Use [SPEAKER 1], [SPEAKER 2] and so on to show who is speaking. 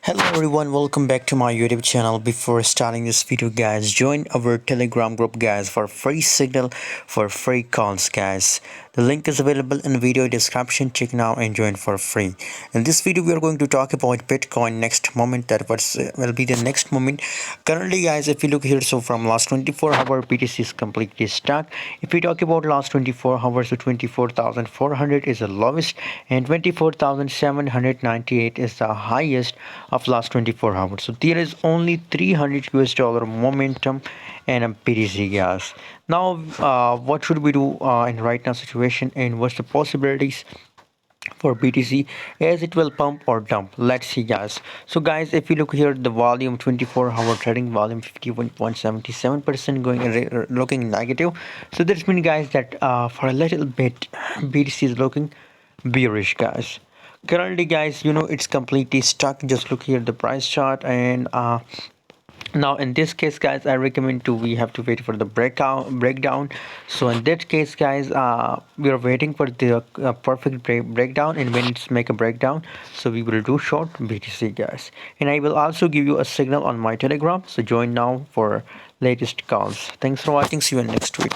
[SPEAKER 1] Hello everyone, welcome back to my YouTube channel. Before starting this video guys, join our Telegram group guys for free signal, for free calls guys. The link is available in video description. Check now and join for free. In this video we are going to talk about Bitcoin next moment, that will be the next moment. Currently guys, if you look here, so from last 24 hours BTC is completely stuck. If we talk about last 24 hours, so 24,400 is the lowest and 24,798 is the highest of last 24 hours. So there is only 300 US dollar momentum and a BTC gas. Now what should we do in right now situation, and what's the possibilities for BTC as it will pump or dump? Let's see guys. So guys, if you look here, the volume 24-hour trading volume 51.77% going looking negative. So this means guys that for a little bit BTC is looking bearish guys. Currently guys, it's completely stuck. Just look here the price chart, and now in this case guys, I recommend we have to wait for the breakdown. So in that case guys, we are waiting for the perfect breakdown, and when it's make a breakdown, so we will do short BTC guys. And I will also give you a signal on my Telegram, so join now for latest calls. Thanks for watching, see you in next week.